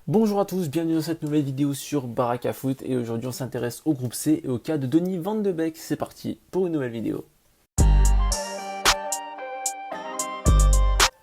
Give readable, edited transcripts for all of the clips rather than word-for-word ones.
Bonjour à tous, bienvenue dans cette nouvelle vidéo sur Baraka Foot et aujourd'hui on s'intéresse au groupe C et au cas de Donny Van de Beek. C'est parti pour une nouvelle vidéo.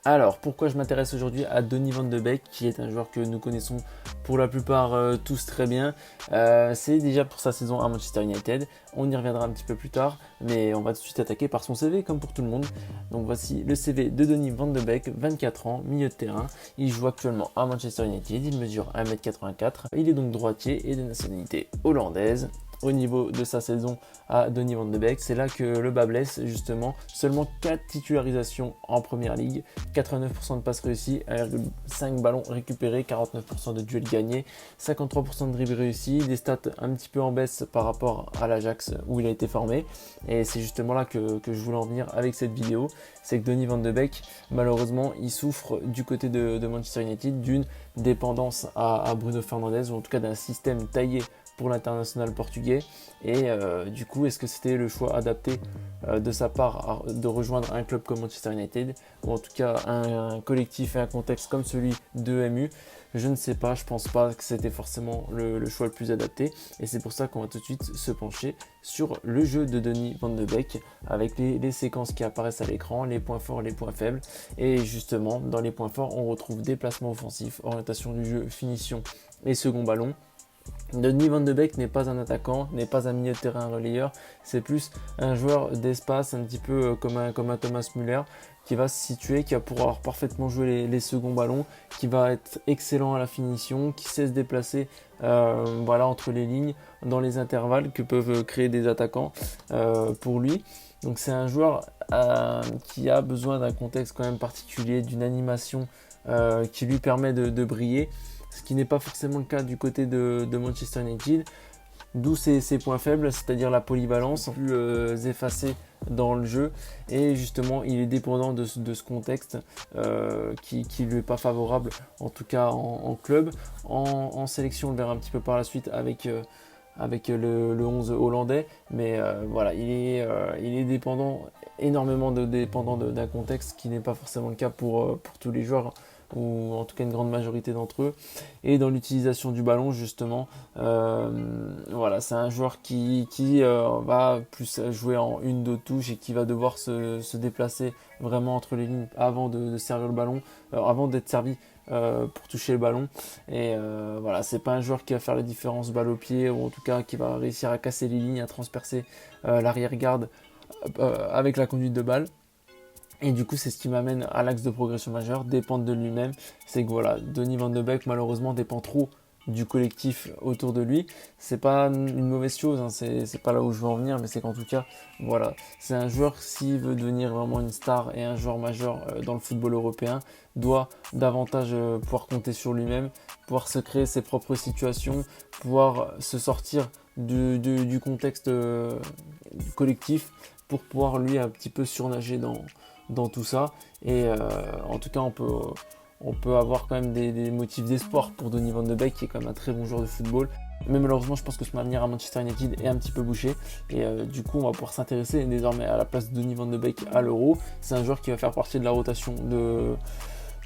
Alors, pourquoi je m'intéresse aujourd'hui à Donny Van de Beek, qui est un joueur que nous connaissons pour la plupart tous très bien. C'est déjà pour sa saison à Manchester United. On y reviendra un petit peu plus tard, mais on va tout de suite attaquer par son CV comme pour tout le monde. Donc voici le CV de Donny Van de Beek, 24 ans, milieu de terrain. Il joue actuellement à Manchester United, il mesure 1m84. Il est donc droitier et de nationalité hollandaise. Au niveau de sa saison à Donny Van de Beek, c'est là que le bas blesse justement. Seulement 4 titularisations en première ligue, 89% de passes réussies, 1,5 ballons récupérés, 49% de duels gagnés, 53% de dribbles réussis, des stats un petit peu en baisse par rapport à l'Ajax où il a été formé. Et c'est justement là que je voulais en venir avec cette vidéo. C'est que Donny Van de Beek, malheureusement, il souffre du côté de Manchester United d'une dépendance à Bruno Fernandes, ou en tout cas d'un système taillé pour l'international portugais. Et du coup, est-ce que c'était le choix adapté de sa part de rejoindre un club comme Manchester United, ou en tout cas un collectif et un contexte comme celui de MU? Je ne sais pas, je pense pas que c'était forcément le choix le plus adapté, et c'est pour ça qu'on va tout de suite se pencher sur le jeu de Donny Van de Beek avec les séquences qui apparaissent à l'écran, les points forts, les points faibles. Et justement, dans les points forts, on retrouve déplacement offensif, orientation du jeu, finition et second ballon. Donny Van de Beek n'est pas un attaquant, n'est pas un milieu de terrain relayeur, c'est plus un joueur d'espace, un petit peu comme un Thomas Müller, qui va se situer, qui va pouvoir parfaitement jouer les seconds ballons, qui va être excellent à la finition, qui sait se déplacer entre les lignes, dans les intervalles que peuvent créer des attaquants pour lui. Donc c'est un joueur qui a besoin d'un contexte quand même particulier, d'une animation qui lui permet de briller, ce qui n'est pas forcément le cas du côté de Manchester United, d'où ses points faibles, c'est-à-dire la polyvalence, plus effacée dans le jeu, et justement il est dépendant de ce contexte qui lui est pas favorable, en tout cas en club. En sélection, on le verra un petit peu par la suite avec le 11 hollandais, mais voilà, il est dépendant, énormément dépendant d'un contexte qui n'est pas forcément le cas pour tous les joueurs, ou en tout cas une grande majorité d'entre eux. Et dans l'utilisation du ballon, justement, voilà, c'est un joueur qui va plus jouer en une, deux touches, et qui va devoir se déplacer vraiment entre les lignes avant de servir le ballon, avant d'être servi pour toucher le ballon. Et voilà, c'est pas un joueur qui va faire la différence balle au pied, ou en tout cas qui va réussir à casser les lignes, à transpercer l'arrière-garde avec la conduite de balle. Et du coup, c'est ce qui m'amène à l'axe de progression majeure, dépendre de lui-même. C'est que voilà, Donny Van de Beek malheureusement dépend trop du collectif autour de lui. C'est pas une mauvaise chose, hein, c'est pas là où je veux en venir, mais c'est qu'en tout cas, voilà, c'est un joueur, s'il veut devenir vraiment une star et un joueur majeur dans le football européen, doit davantage pouvoir compter sur lui-même, pouvoir se créer ses propres situations, pouvoir se sortir du contexte du collectif, pour pouvoir lui un petit peu surnager dans tout ça. Et en tout cas, on peut avoir quand même des motifs d'espoir pour Donny Van de Beek, qui est quand même un très bon joueur de football. Mais malheureusement, je pense que son avenir à Manchester United est un petit peu bouché. Et du coup, on va pouvoir s'intéresser désormais à la place de Donny Van de Beek à l'Euro. C'est un joueur qui va faire partie de la rotation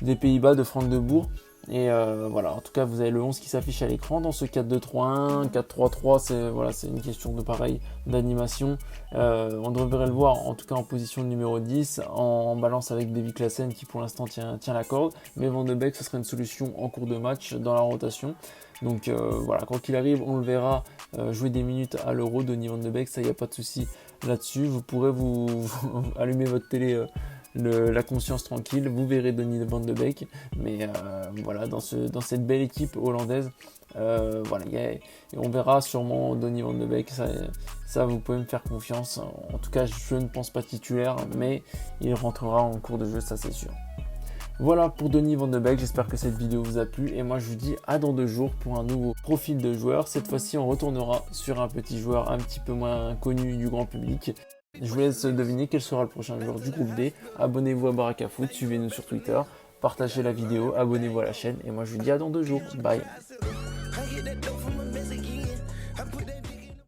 des Pays-Bas, de Frank de Boer. Et voilà, en tout cas, vous avez le 11 qui s'affiche à l'écran dans ce 4-2-3-1, 4-3-3, c'est une question de pareil d'animation. On devrait le voir en tout cas en position de numéro 10, en balance avec Davy Klaassen qui pour l'instant tient la corde. Mais Van de Beek, ce serait une solution en cours de match dans la rotation. Donc voilà, quand il arrive, on le verra jouer des minutes à l'Euro. Donny Van de Beek, ça, il n'y a pas de souci là-dessus. Vous pourrez vous allumer votre télé. La conscience tranquille, vous verrez Donny Van de Beek, mais voilà, dans cette belle équipe hollandaise, voilà, on verra sûrement Donny Van de Beek, ça vous pouvez me faire confiance. En tout cas, je ne pense pas titulaire, mais il rentrera en cours de jeu, ça c'est sûr. Voilà pour Donny Van de Beek, j'espère que cette vidéo vous a plu, et moi je vous dis à dans 2 jours pour un nouveau profil de joueur. Cette fois-ci, on retournera sur un petit joueur un petit peu moins connu du grand public. Je vous laisse deviner quel sera le prochain joueur du groupe D. Abonnez-vous à Baraka Foot, suivez-nous sur Twitter, partagez la vidéo, abonnez-vous à la chaîne, et moi je vous dis à dans 2 jours. Bye.